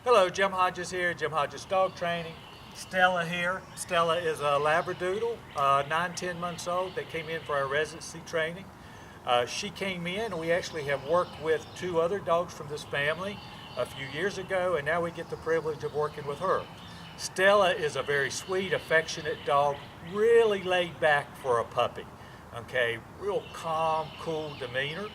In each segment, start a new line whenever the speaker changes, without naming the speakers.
Hello, Jim Hodges here, Jim Hodges Dog Training. Stella here. Stella is a Labradoodle, 9-10 months old, that came in for our residency training. She came in, and we actually have worked with 2 other dogs from this family a few years ago, and now we get the privilege of working with her. Stella is a very sweet, affectionate dog, really laid back for a puppy. Okay, real calm, cool demeanor.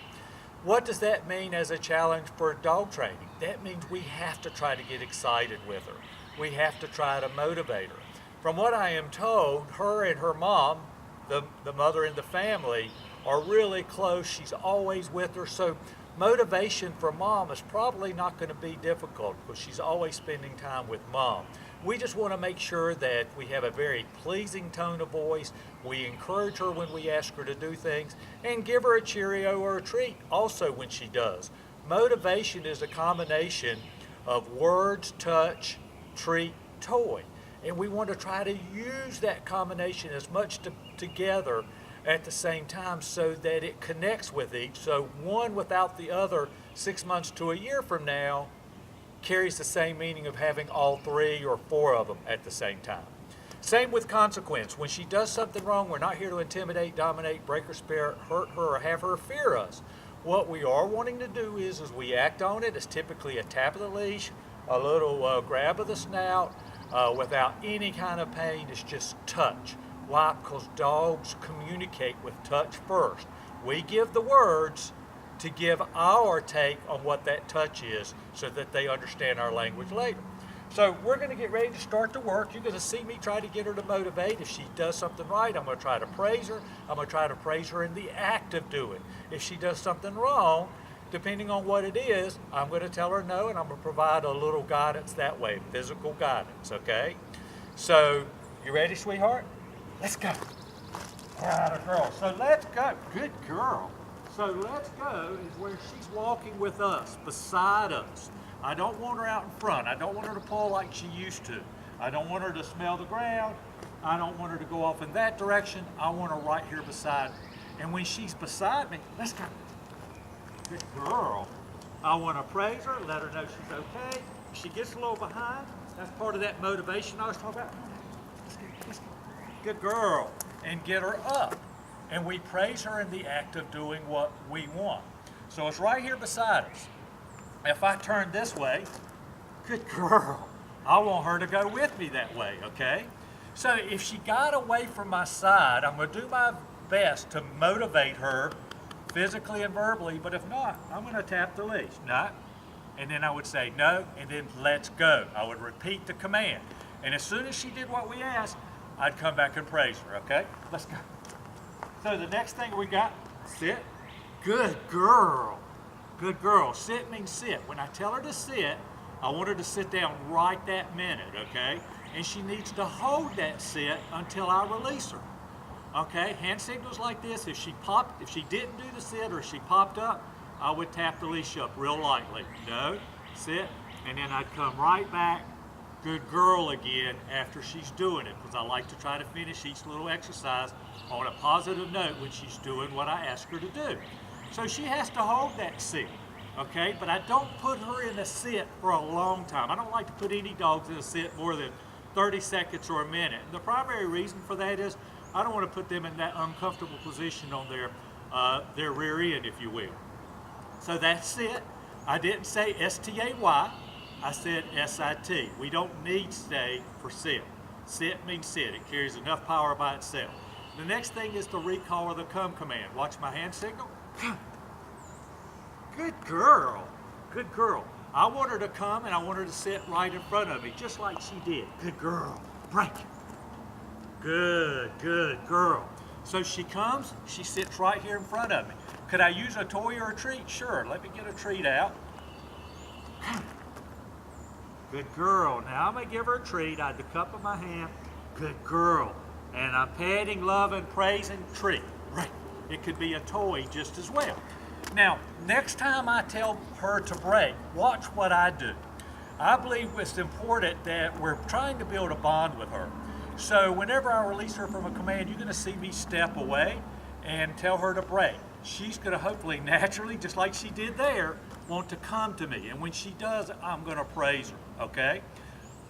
What does that mean as a challenge for dog training? That means we have to try to get excited with her. We have to try to motivate her. From what I am told, her and her mom, the mother in the family, are really close. She's always with her. So motivation for mom is probably not going to be difficult because she's always spending time with mom. We just want to make sure that we have a very pleasing tone of voice. We encourage her when we ask her to do things and give her a Cheerio or a treat also when she does. Motivation is a combination of words, touch, treat, toy. And we want to try to use that combination as much together at the same time so that it connects with each. So one without the other 6 months to a year from now carries the same meaning of having all 3 or 4 of them at the same time. Same with consequence. When she does something wrong, we're not here to intimidate, dominate, break her spirit, hurt her, or have her fear us. What we are wanting to do is we act on it. It's typically a tap of the leash, a little grab of the snout, without any kind of pain. It's just touch. Why? Because dogs communicate with touch first. We give the words to give our take on what that touch is so that they understand our language later. So we're going to get ready to start the work. You're going to see me try to get her to motivate. If she does something right, I'm going to try to praise her. I'm going to try to praise her in the act of doing. If she does something wrong, depending on what it is, I'm going to tell her no, and I'm going to provide a little guidance that way, physical guidance, okay? So, you ready, sweetheart? Let's go. Atta girl. So let's go. Good girl. So let's go is where she's walking with us, beside us. I don't want her out in front. I don't want her to pull like she used to. I don't want her to smell the ground. I don't want her to go off in that direction. I want her right here beside me. And when she's beside me, let's go. Good girl. I want to praise her, let her know she's okay. If she gets a little behind, that's part of that motivation I was talking about. Let's go. Good girl. And get her up. And we praise her in the act of doing what we want. So it's right here beside us. If I turn this way, good girl, I want her to go with me that way, okay? So if she got away from my side, I'm going to do my best to motivate her physically and verbally, but if not, I'm going to tap the leash. Not, and then I would say no, and then let's go. I would repeat the command. And as soon as she did what we asked, I'd come back and praise her, okay? Let's go. So the next thing we got, sit. Good girl. Good girl. Sit means sit. When I tell her to sit, I want her to sit down right that minute, okay? And she needs to hold that sit until I release her. Okay? Hand signals like this, if she didn't do the sit or if she popped up, I would tap the leash up real lightly. No, sit, and then I'd come right back. Good girl again after she's doing it, because I like to try to finish each little exercise on a positive note when she's doing what I ask her to do. So she has to hold that sit, okay? But I don't put her in a sit for a long time. I don't like to put any dogs in a sit more than 30 seconds or a minute. And the primary reason for that is I don't want to put them in that uncomfortable position on their rear end, if you will. So that's sit. I didn't say S-T-A-Y. I said S-I-T. We don't need stay for sit. Sit means sit. It carries enough power by itself. The next thing is the recall or the come command. Watch my hand signal. Come. Good girl. Good girl. I want her to come and I want her to sit right in front of me, just like she did. Good girl. Break. Good girl. So she comes, she sits right here in front of me. Could I use a toy or a treat? Sure. Let me get a treat out. Come. Good girl. Now I'm going to give her a treat. I had the cup in my hand. Good girl. And I'm patting, loving, praising, treat. Right. It could be a toy just as well. Now, next time I tell her to break, watch what I do. I believe it's important that we're trying to build a bond with her. So whenever I release her from a command, you're going to see me step away and tell her to break. She's going to hopefully naturally, just like she did there, want to come to me. And when she does, I'm going to praise her, okay?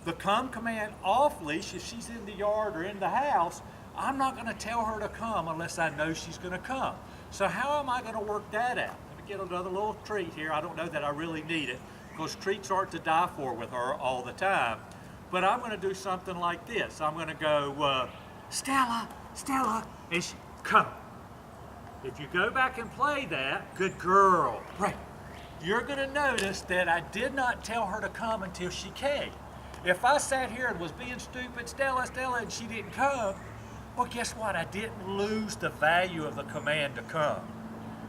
The come command off leash, if she's in the yard or in the house, I'm not going to tell her to come unless I know she's going to come. So how am I going to work that out? Let me get another little treat here. I don't know that I really need it because treats aren't to die for with her all the time. But I'm going to do something like this. I'm going to go, Stella, Stella, and she, come. If you go back and play that, good girl, right, you're going to notice that I did not tell her to come until she came. If I sat here and was being stupid, Stella, Stella, and she didn't come, well, guess what? I didn't lose the value of the command to come.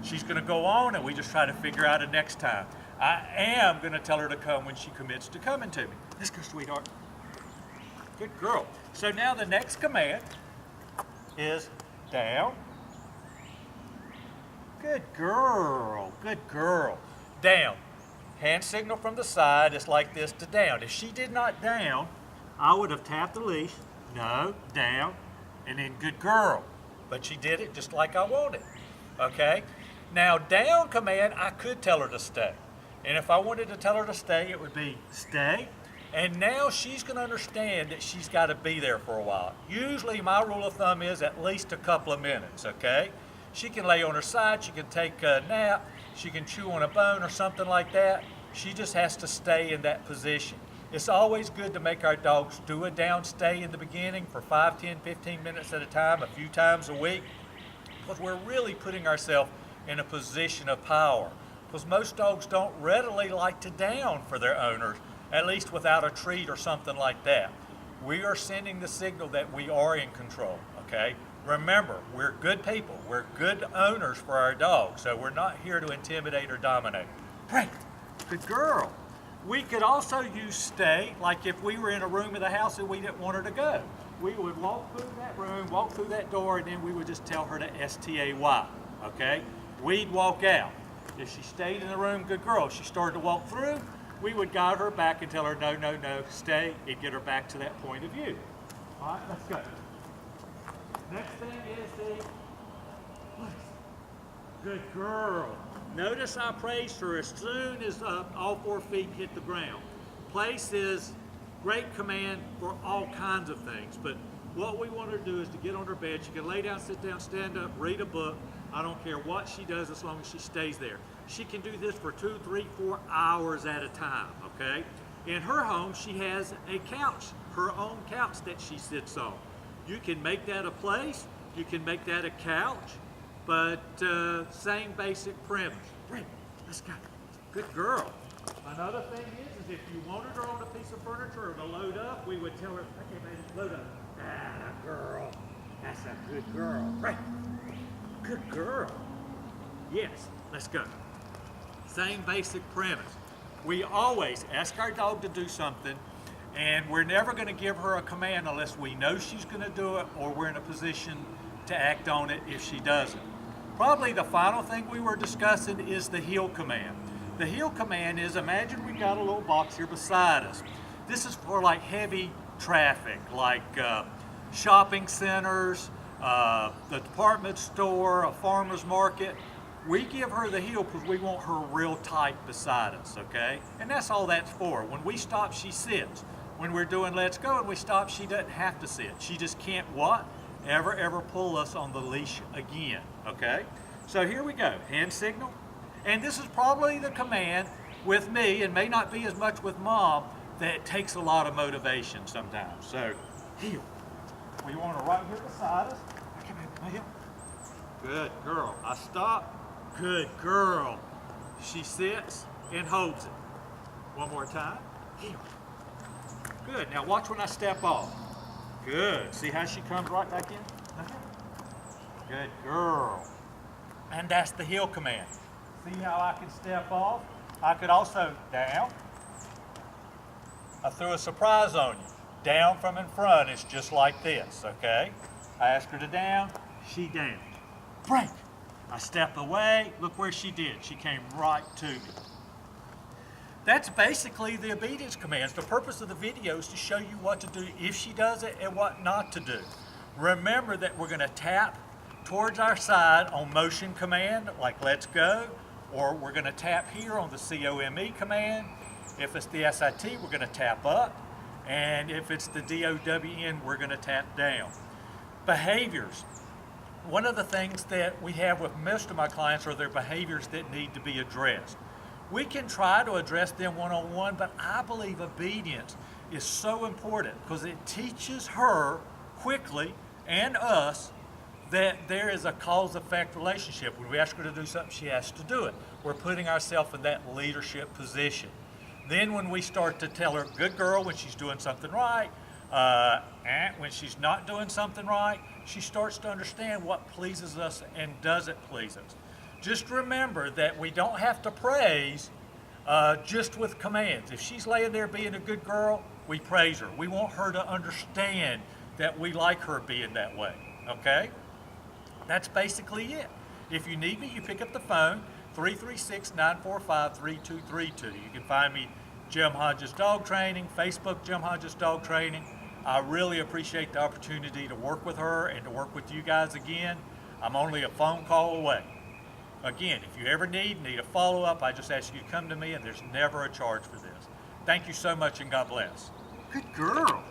She's going to go on, and we just try to figure out it next time. I am going to tell her to come when she commits to coming to me. Let's go, sweetheart. Good girl. So now the next command is down. Good girl. Good girl. Down. Hand signal from the side is like this to down. If she did not down, I would have tapped the leash. No, down, and then good girl. But she did it just like I wanted. Okay? Now, down command, I could tell her to stay. And if I wanted to tell her to stay, it would be stay. And now she's going to understand that she's got to be there for a while. Usually my rule of thumb is at least a couple of minutes, okay? She can lay on her side, she can take a nap, she can chew on a bone or something like that. She just has to stay in that position. It's always good to make our dogs do a down stay in the beginning for 5, 10, 15 minutes at a time, a few times a week, because we're really putting ourselves in a position of power. Because most dogs don't readily like to down for their owners, at least without a treat or something like that. We are sending the signal that we are in control, okay? Remember, we're good people. We're good owners for our dogs, so we're not here to intimidate or dominate. Great, good girl. We could also use stay, like if we were in a room of the house and we didn't want her to go. We would walk through that room, walk through that door, and then we would just tell her to S-T-A-Y, okay? We'd walk out. If she stayed in the room, good girl. If she started to walk through, we would guide her back and tell her, no, no, no, stay, and get her back to that point of view. All right, let's go. Next thing is the place. Good girl. Notice I praised her as soon as all 4 feet hit the ground. Place is great command for all kinds of things, but what we want her to do is to get on her bed. She can lay down, sit down, stand up, read a book. I don't care what she does as long as she stays there. She can do this for 2, 3, 4 hours at a time, okay? In her home, she has a couch, her own couch that she sits on. You can make that a place, you can make that a couch, but same basic premise. Great, let's go. Good girl. Another thing is if you wanted her on a piece of furniture or to load up, we would tell her, okay, baby, load up. Ah, girl, that's a good girl. Right. Good girl. Yes, let's go. Same basic premise. We always ask our dog to do something, and we're never going to give her a command unless we know she's going to do it or we're in a position to act on it if she doesn't. Probably the final thing we were discussing is the heel command. The heel command is, imagine we've got a little box here beside us. This is for like heavy traffic, like shopping centers, the department store, a farmer's market. We give her the heel because we want her real tight beside us, okay? And that's all that's for. When we stop, she sits. When we're doing let's go and we stop, she doesn't have to sit. She just can't what? Ever pull us on the leash again, okay? So here we go, hand signal. And this is probably the command with me, and may not be as much with Mom, that takes a lot of motivation sometimes. So, heel. We want her right here beside us. Come here, my heel. Good girl. I stop. Good girl. She sits and holds it. One more time. Heel. Good. Now watch when I step off. Good. See how she comes right back in? Good girl. And that's the heel command. See how I can step off? I could also down. I threw a surprise on you. Down from in front is just like this, okay? I asked her to down, she downed. Break. I step away, look where she did. She came right to me. That's basically the obedience commands. The purpose of the video is to show you what to do if she does it and what not to do. Remember that we're going to tap towards our side on motion command, like let's go, or we're going to tap here on the COME command. If it's the SIT, we're going to tap up, and if it's the DOWN, we're going to tap down. Behaviors. One of the things that we have with most of my clients are their behaviors that need to be addressed. We can try to address them one-on-one, but I believe obedience is so important because it teaches her quickly and us that there is a cause-effect relationship. When we ask her to do something, she has to do it. We're putting ourselves in that leadership position. Then when we start to tell her, good girl, when she's doing something right, when she's not doing something right, she starts to understand what pleases us and doesn't please us. Just remember that we don't have to praise just with commands. If she's laying there being a good girl, we praise her. We want her to understand that we like her being that way, okay? That's basically it. If you need me, you pick up the phone, 336-945-3232. You can find me, Jim Hodges Dog Training, Facebook, Jim Hodges Dog Training. I really appreciate the opportunity to work with her and to work with you guys again. I'm only a phone call away. Again, if you ever need a follow-up, I just ask you to come to me, and there's never a charge for this. Thank you so much, and God bless.
Good girl.